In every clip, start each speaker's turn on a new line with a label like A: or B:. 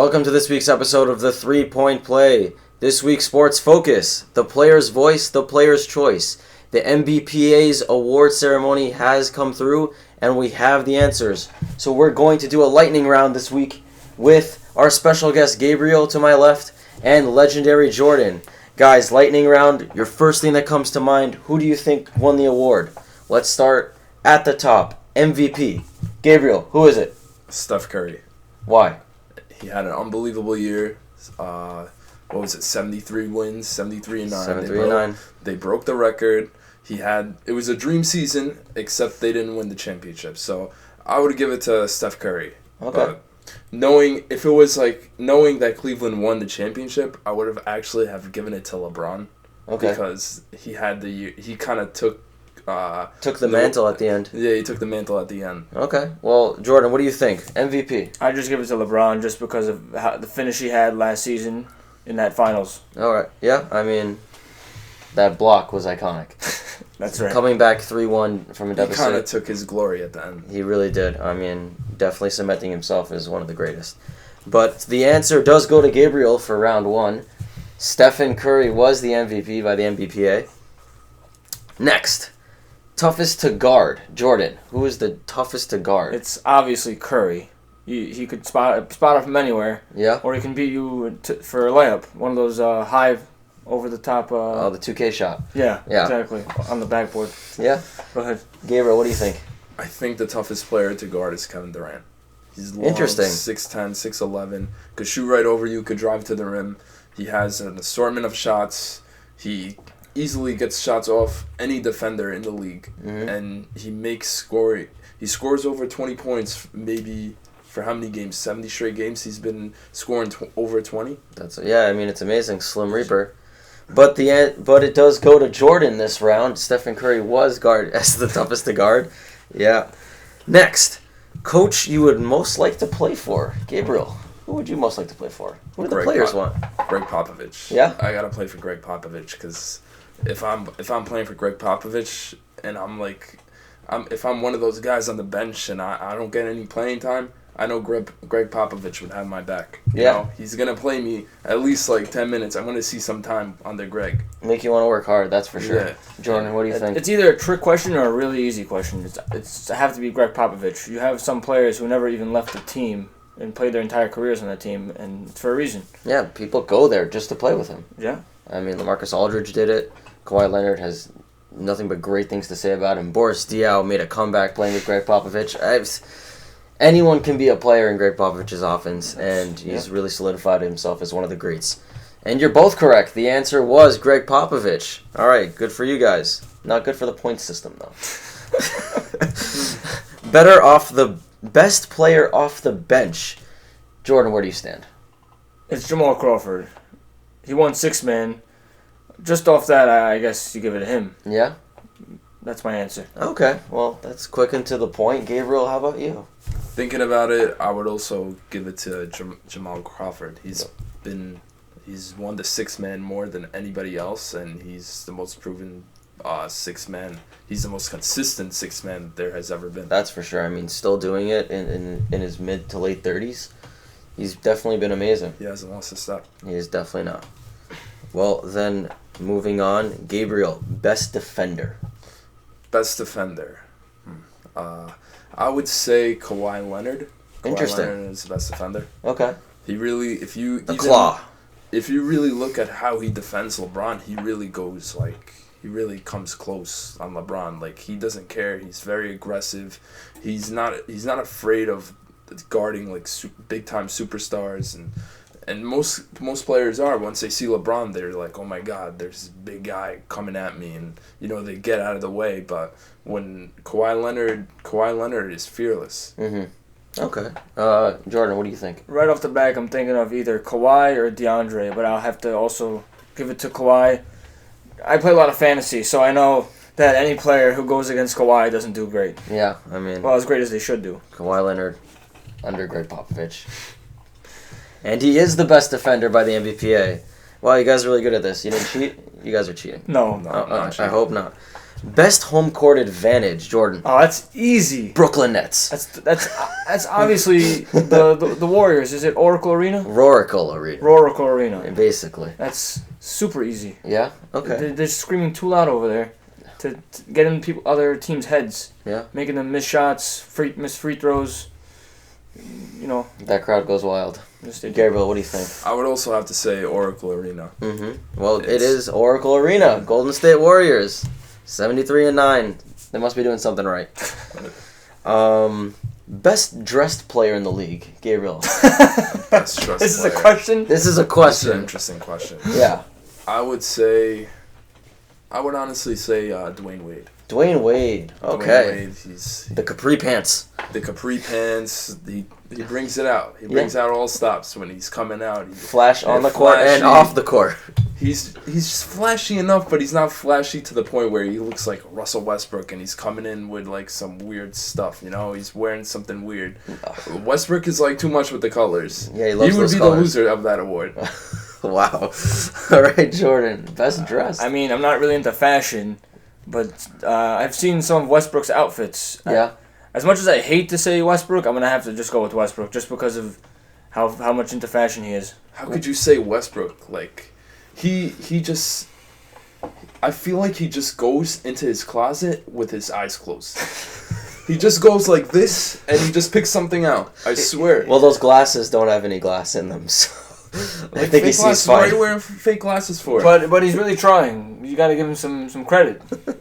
A: Welcome to this week's episode of the 3-Point Play. This week's sports focus, the player's voice, the player's choice. The NBPA's award ceremony has come through, and we have the answers. So we're going to do a lightning round this week with our special guest Gabriel to my left and legendary Jordan. Guys, lightning round, your first thing that comes to mind, who do you think won the award? Let's start at the top. MVP. Gabriel, who is it?
B: Steph Curry.
A: Why?
B: He had an unbelievable year. 73 wins, 73-9.
A: 73-9.
B: They broke the record. It was a dream season, except they didn't win the championship. So I would give it to Steph Curry.
A: Okay.
B: But knowing that Cleveland won the championship, I would have given it to LeBron.
A: Okay.
B: Because he had the year. He kind of took
A: the mantle at the end.
B: Yeah, he took the mantle at the end.
A: Okay. Well, Jordan, what do you think? MVP?
C: I just give it to LeBron just because of the finish he had last season in that finals.
A: All right. Yeah, I mean, that block was iconic.
C: That's right.
A: Coming back 3-1 from a deficit.
B: He kind of took his glory at the end.
A: He really did. I mean, definitely cementing himself as one of the greatest. But the answer does go to Gabriel for round one. Stephen Curry was the MVP by the NBPA. Next. Toughest to guard. Jordan, who is the toughest to guard?
C: It's obviously Curry. He could spot up from anywhere.
A: Yeah.
C: Or he can beat you for a layup. One of those high over the top.
A: The 2K shot.
C: Yeah, exactly. On the backboard.
A: Yeah.
C: Go ahead.
A: Gabriel, what do you think?
B: I think the toughest player to guard is Kevin Durant. He's long,
A: Interesting.
B: 6'10", 6'11", could shoot right over you, could drive to the rim. He has an assortment of shots. He easily gets shots off any defender in the league, and he makes scoring. He scores over 20 points, maybe for how many games? 70 straight games. He's been scoring over 20.
A: I mean, it's amazing, Slim Reaper. But it does go to Jordan this round. Stephen Curry was guard as the toughest to guard. Yeah. Next, coach you would most like to play for, Gabriel. Who would you most like to play for? Who do the players want?
B: Gregg Popovich.
A: Yeah.
B: I gotta play for Gregg Popovich because if I'm playing for Gregg Popovich and if I'm one of those guys on the bench and I don't get any playing time, I know Gregg Popovich would have my back. You know? He's gonna play me at least like 10 minutes. I'm gonna see some time under Gregg.
A: Make you want to work hard, that's for sure.
B: Yeah.
A: Jordan, what do you think?
C: It's either a trick question or a really easy question. It's have to be Gregg Popovich. You have some players who never even left the team and played their entire careers on the team, and it's for a reason.
A: Yeah, people go there just to play with him.
C: Yeah.
A: I mean, LaMarcus Aldridge did it. Kawhi Leonard has nothing but great things to say about him. Boris Diaw made a comeback playing with Gregg Popovich. Anyone can be a player in Gregg Popovich's offense, and he's really solidified himself as one of the greats. And you're both correct. The answer was Gregg Popovich. All right, good for you guys. Not good for the point system, though. Best player off the bench. Jordan, where do you stand?
C: It's Jamal Crawford. He won 6-man. Just off that, I guess you give it to him.
A: Yeah?
C: That's my answer.
A: Okay, well, that's quick and to the point. Gabriel, how about you?
B: Thinking about it, I would also give it to Jamal Crawford. He's won the 6-man more than anybody else, and he's the most proven 6-man. He's the most consistent 6-man there has ever been.
A: That's for sure. I mean, still doing it in his mid to late 30s. He's definitely been amazing.
B: He hasn't lost a step.
A: He is definitely not. Well, then, moving on. Gabriel, best defender.
B: Best defender. I would say Kawhi Leonard.
A: Interesting.
B: Kawhi Leonard is the best defender.
A: Okay.
B: He really, if you really look at how he defends LeBron, he really comes close on LeBron. Like, he doesn't care. He's very aggressive. He's not afraid of guarding like big time superstars, and most players are. Once they see LeBron, they're like, oh my God, there's this big guy coming at me, and they get out of the way. But when Kawhi Leonard is fearless.
A: Mm-hmm. Okay. Jordan, what do you think?
C: Right off the bat, I'm thinking of either Kawhi or DeAndre, but I'll have to also give it to Kawhi. I play a lot of fantasy, so I know that any player who goes against Kawhi doesn't do great.
A: Yeah, I mean...
C: Well, as great as they should do.
A: Kawhi Leonard under Gregg Popovich. And he is the best defender by the NBPA. Wow, you guys are really good at this. You didn't cheat? You guys are cheating.
C: No.
A: I hope not. Best home court advantage, Jordan.
C: Oh, that's easy.
A: Brooklyn Nets.
C: That's obviously the Warriors. Is it Oracle Arena?
A: Roracle Arena.
C: Oracle Arena.
A: Basically.
C: That's super easy.
A: Yeah? Okay.
C: They're screaming too loud over there to get in other teams' heads.
A: Yeah.
C: Making them miss shots, miss free throws. You know.
A: That crowd goes wild. Gabriel, what do you think?
B: I would also have to say Oracle Arena.
A: Mm-hmm. Well, it is Oracle Arena. Golden State Warriors. 73-9. They must be doing something right. Best dressed player in the league, Gabriel.
B: Best dressed
C: This
B: player.
C: is a question?
A: This is a
B: That's
A: question.
B: an interesting question.
A: Yeah.
B: I would honestly say Dwayne Wade.
A: Dwayne Wade. Okay.
B: Dwayne Wade, he's
A: The capri pants.
B: the capri pants. He brings it out. He brings out all stops when he's coming out.
A: Flash on the court and off the court.
B: He's just flashy enough, but he's not flashy to the point where he looks like Russell Westbrook and he's coming in with like some weird stuff. You know, he's wearing something weird. Westbrook is like too much with the colors.
A: Yeah, he loves
B: would
A: those
B: be
A: colors.
B: the loser of that award.
A: Wow. All right, Jordan. Best dressed.
C: I mean, I'm not really into fashion, but I've seen some of Westbrook's outfits.
A: Yeah.
C: As much as I hate to say Westbrook, I'm going to have to just go with Westbrook just because of how much into fashion he is.
B: How could you say Westbrook? Like, he just... I feel like he just goes into his closet with his eyes closed. He just goes like this, and he just picks something out. I swear.
A: Well, those glasses don't have any glass in them, so I think he sees
B: glasses,
A: fine.
B: What are you wearing fake glasses for?
C: But he's really trying. You got to give him some credit.
B: I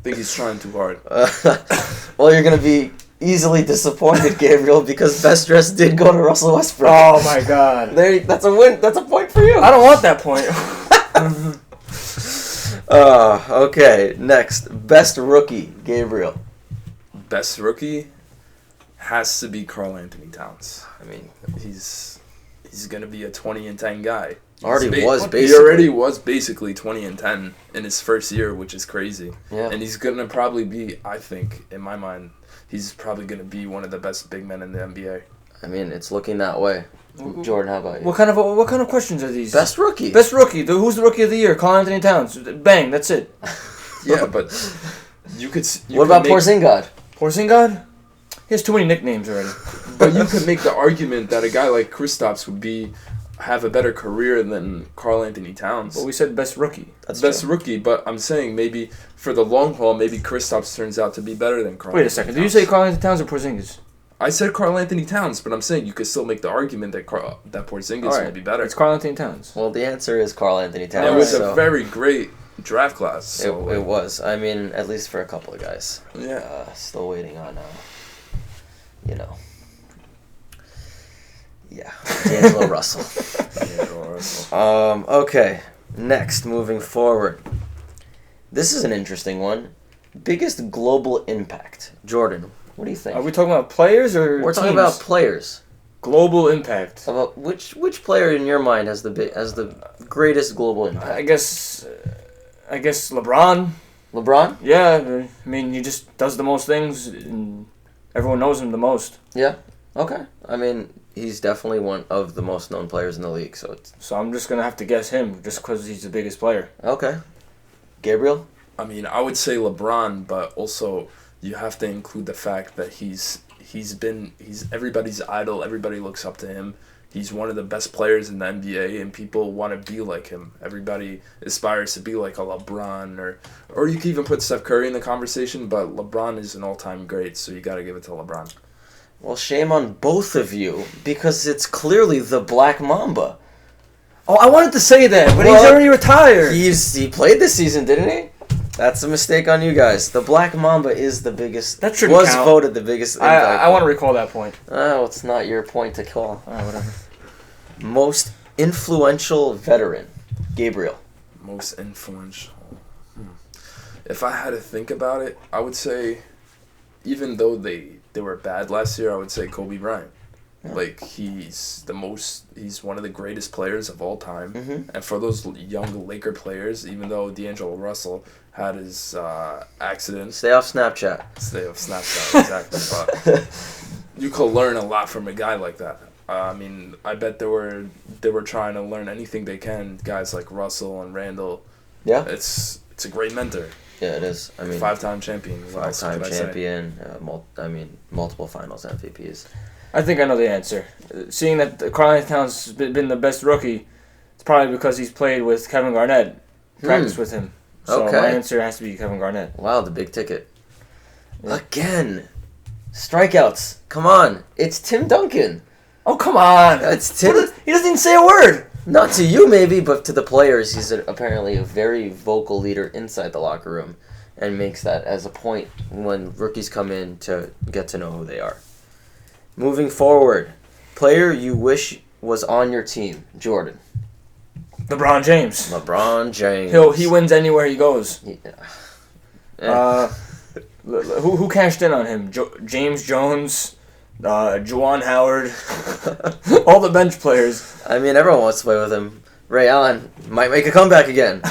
B: think he's trying too hard.
A: Well, you're going to be easily disappointed, Gabriel, because best dressed did go to Russell Westbrook.
C: Oh my God!
A: That's a win. That's a point for you.
C: I don't want that point.
A: Okay. Next, best rookie, Gabriel.
B: Best rookie has to be Karl Anthony Towns.
A: I mean,
B: he's gonna be a 20-10 guy.
A: He already
B: was basically 20-10 in his first year, which is crazy.
A: Yeah.
B: And he's gonna probably be, I think, in my mind, he's probably gonna be one of the best big men in the NBA.
A: I mean, it's looking that way. Jordan, how about you?
C: What kind of questions are these?
A: Best rookie.
C: Best rookie. Who's the rookie of the year? Karl Anthony Towns. Bang. That's it.
B: Yeah, but you could.
A: What about Porzingis?
C: Porzingis? He has too many nicknames already.
B: But you could make the argument that a guy like Kristaps would have a better career than Karl Anthony Towns.
C: Well, we said best rookie.
B: That's best rookie, but I'm saying maybe for the long haul, maybe Kristaps turns out to be better than Karl.
C: Wait a second. Did you say Karl Anthony Towns or Porzingis?
B: I said Karl Anthony Towns, but I'm saying you could still make the argument that Porzingis will be better.
C: It's Karl Anthony Towns.
A: Well, the answer is Karl Anthony Towns.
B: It was a very great draft class. So
A: it was. I mean, at least for a couple of guys.
B: Yeah.
A: Still waiting on, yeah, D'Angelo Russell. Okay. Next, moving forward. This is an interesting one. Biggest global impact. Jordan, what do you think?
C: Are we talking about players or
A: We're talking
C: teams?
A: about players.
C: Global impact.
A: About which player in your mind has the greatest global impact?
C: I guess LeBron.
A: LeBron?
C: Yeah, I mean he just does the most things, and everyone knows him the most.
A: Yeah. Okay. I mean, he's definitely one of the most known players in the league. So
C: I'm just gonna have to guess him just because he's the biggest player.
A: Okay. Gabriel?
B: I mean, I would say LeBron, but also you have to include the fact that he's everybody's idol. Everybody looks up to him. He's one of the best players in the NBA, and people want to be like him. Everybody aspires to be like a LeBron, or you can even put Steph Curry in the conversation, but LeBron is an all-time great, so you got to give it to LeBron.
A: Well, shame on both of you, because it's clearly the Black Mamba.
C: Oh, I wanted to say that, but he's already retired.
A: He played this season, didn't he? That's a mistake on you guys. The Black Mamba is the biggest.
C: That shouldn't count.
A: Voted the biggest.
C: I want to recall that point.
A: Oh, it's not your point to call.
C: Whatever.
A: Most influential veteran, Gabriel.
B: Most influential. If I had to think about it, I would say, even though they were bad last year, I would say Kobe Bryant. Yeah. Like, he's one of the greatest players of all time. Mm-hmm. And for those young Laker players, even though D'Angelo Russell had his accident.
A: Stay off Snapchat,
B: exactly. But you could learn a lot from a guy like that. I mean, I bet they were trying to learn anything they can. Guys like Russell and Randall.
A: Yeah.
B: It's a great mentor.
A: Yeah, it is. I mean,
B: 5-time champion. What else
A: five-time
B: could I say?
A: champion. Multiple finals MVPs.
C: I think I know the answer. Seeing that Karl Towns has been the best rookie, it's probably because he's played with Kevin Garnett, practiced with him. So
A: Okay.
C: my answer has to be Kevin Garnett.
A: Wow, the big ticket.
C: Yeah.
A: Again. Strikeouts. Come on. It's Tim Duncan.
C: Oh, come on.
A: It's Tim.
C: He doesn't even say a word.
A: Not to you, maybe, but to the players. He's apparently a very vocal leader inside the locker room and makes that as a point when rookies come in to get to know who they are. Moving forward, player you wish was on your team, Jordan.
C: LeBron James.
A: LeBron James.
C: He wins anywhere he goes.
A: Yeah.
C: Who cashed in on him? James Jones, Juwan Howard, all the bench players.
A: I mean, everyone wants to play with him. Ray Allen might make a comeback again.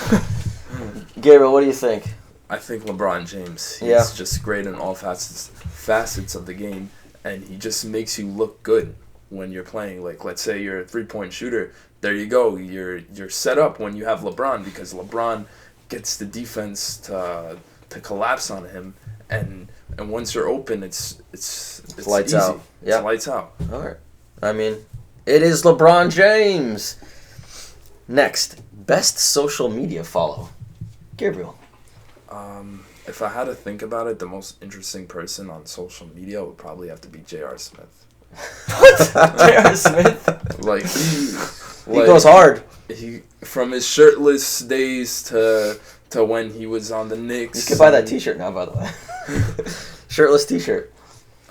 A: Gabriel, what do you think?
B: I think LeBron James. He's
A: Yeah.
B: just great in all facets of the game, and he just makes you look good when you're playing. Like, let's say you're a 3-point shooter. There you go. You're set up when you have LeBron, because LeBron gets the defense to collapse on him, and once you're open, it's
A: lights
B: easy.
A: out. Yeah.
B: It's lights out.
A: All right. I mean, it is LeBron James. Next, best social media follow. Gabriel.
B: If I had to think about it, the most interesting person on social media would probably have to be J.R. Smith.
C: What? J.R. Smith?
B: Like
A: He goes hard.
B: He from his shirtless days to when he was on the Knicks.
A: You can buy that T-shirt now, by the way. Shirtless T-shirt.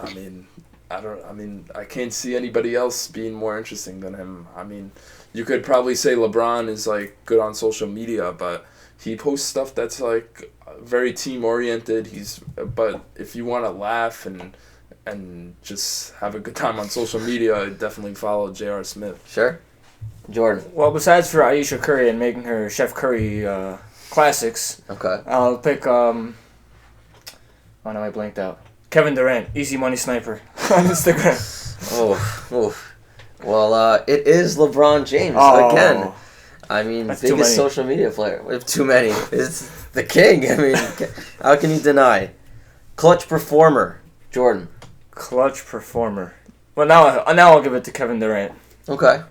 B: I mean, I can't see anybody else being more interesting than him. I mean, you could probably say LeBron is like good on social media, but he posts stuff that's like very team oriented. But if you want to laugh and just have a good time on social media, I'd definitely follow J.R. Smith.
A: Sure. Jordan.
C: Well, besides for Aisha Curry and making her Chef Curry classics,
A: Okay.
C: I'll pick, oh no, I blanked out. Kevin Durant, Easy Money Sniper on Instagram.
A: Oh. Well, it is LeBron James again. I mean,
C: That's too
A: biggest
C: many.
A: social media player. We have too many. It's the king. I mean, how can you deny? Clutch performer, Jordan.
C: Clutch performer. Well, now I'll give it to Kevin Durant.
A: Okay.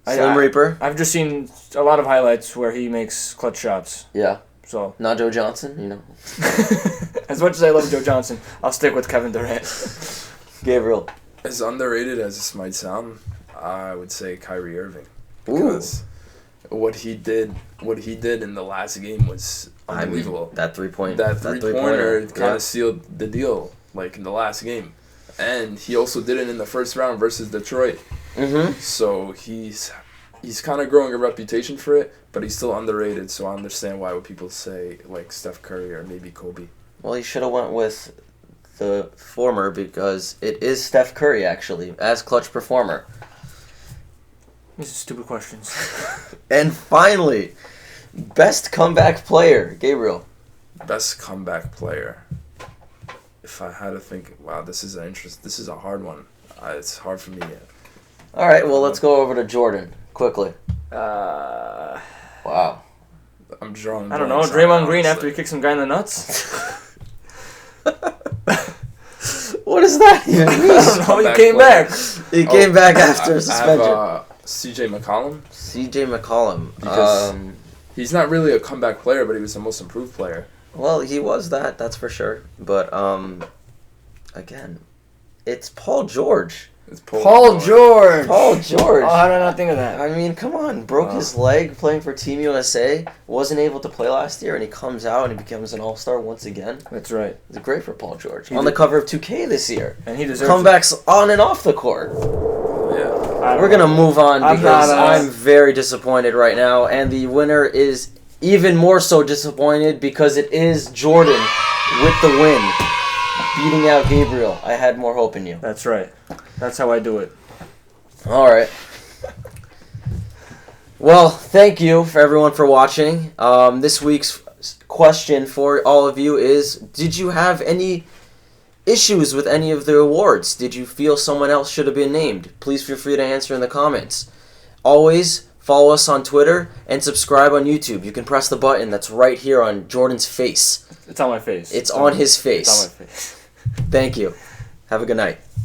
A: Slim Reaper.
C: I've just seen a lot of highlights where he makes clutch shots.
A: Yeah.
C: So
A: Not Joe Johnson, you know.
C: as much as I love Joe Johnson, I'll stick with Kevin Durant.
A: Gabriel.
B: As underrated as this might sound, I would say Kyrie Irving.
A: Ooh.
B: Because what he did in the last game was unbelievable.
A: I mean, that three-pointer
B: kind of sealed the deal, like in the last game. And he also did it in the first round versus Detroit.
A: Mm-hmm.
B: So he's kind of growing a reputation for it, but he's still underrated. So I understand why would people say like Steph Curry or maybe Kobe.
A: Well, he should have went with the former because it is Steph Curry, actually, as clutch performer.
C: These are stupid questions.
A: And finally, best comeback player, Gabriel.
B: Best comeback player. If I had to think, wow, this is a hard one. It's hard for me.
A: All right, well, let's go over to Jordan quickly.
C: I
A: Wow.
B: I'm drawing.
C: don't know.
B: blanks on
C: Draymond
B: it,
C: Green
B: honestly.
C: after he kicked some guy in the nuts?
A: What does that even
C: I
A: mean?
C: don't know. He
B: Comeback
C: came
B: player.
C: back.
A: He came back after suspension.
B: I have C.J. McCollum.
A: C.J. McCollum.
B: Because he's not really a comeback player, but he was the most improved player.
A: Well, he was that's for sure. But, again, it's Paul George.
B: It's
C: Paul George.
A: Paul George.
C: Oh, how did I not think of that?
A: I mean, come on. Broke his leg playing for Team USA. Wasn't able to play last year, and he comes out and he becomes an all-star once again.
C: That's right.
A: It's great for Paul George.
C: He
A: On
C: did-
A: the cover of 2K this year.
C: And he deserves it.
A: Comebacks on and off the court.
B: Yeah.
A: We're going to move on
C: I'm
A: because
C: not,
A: I'm very disappointed right now. And the winner is even more so disappointed because it is Jordan with the win. Beating out Gabriel. I had more hope in you.
C: That's right. That's how I do it.
A: All right. Well, thank you for everyone for watching. This week's question for all of you is, did you have any issues with any of the awards? Did you feel someone else should have been named? Please feel free to answer in the comments. Always follow us on Twitter, and subscribe on YouTube. You can press the button that's right here on Jordan's face.
C: It's on my face.
A: It's on his face.
C: It's on my face.
A: Thank you. Have a good night.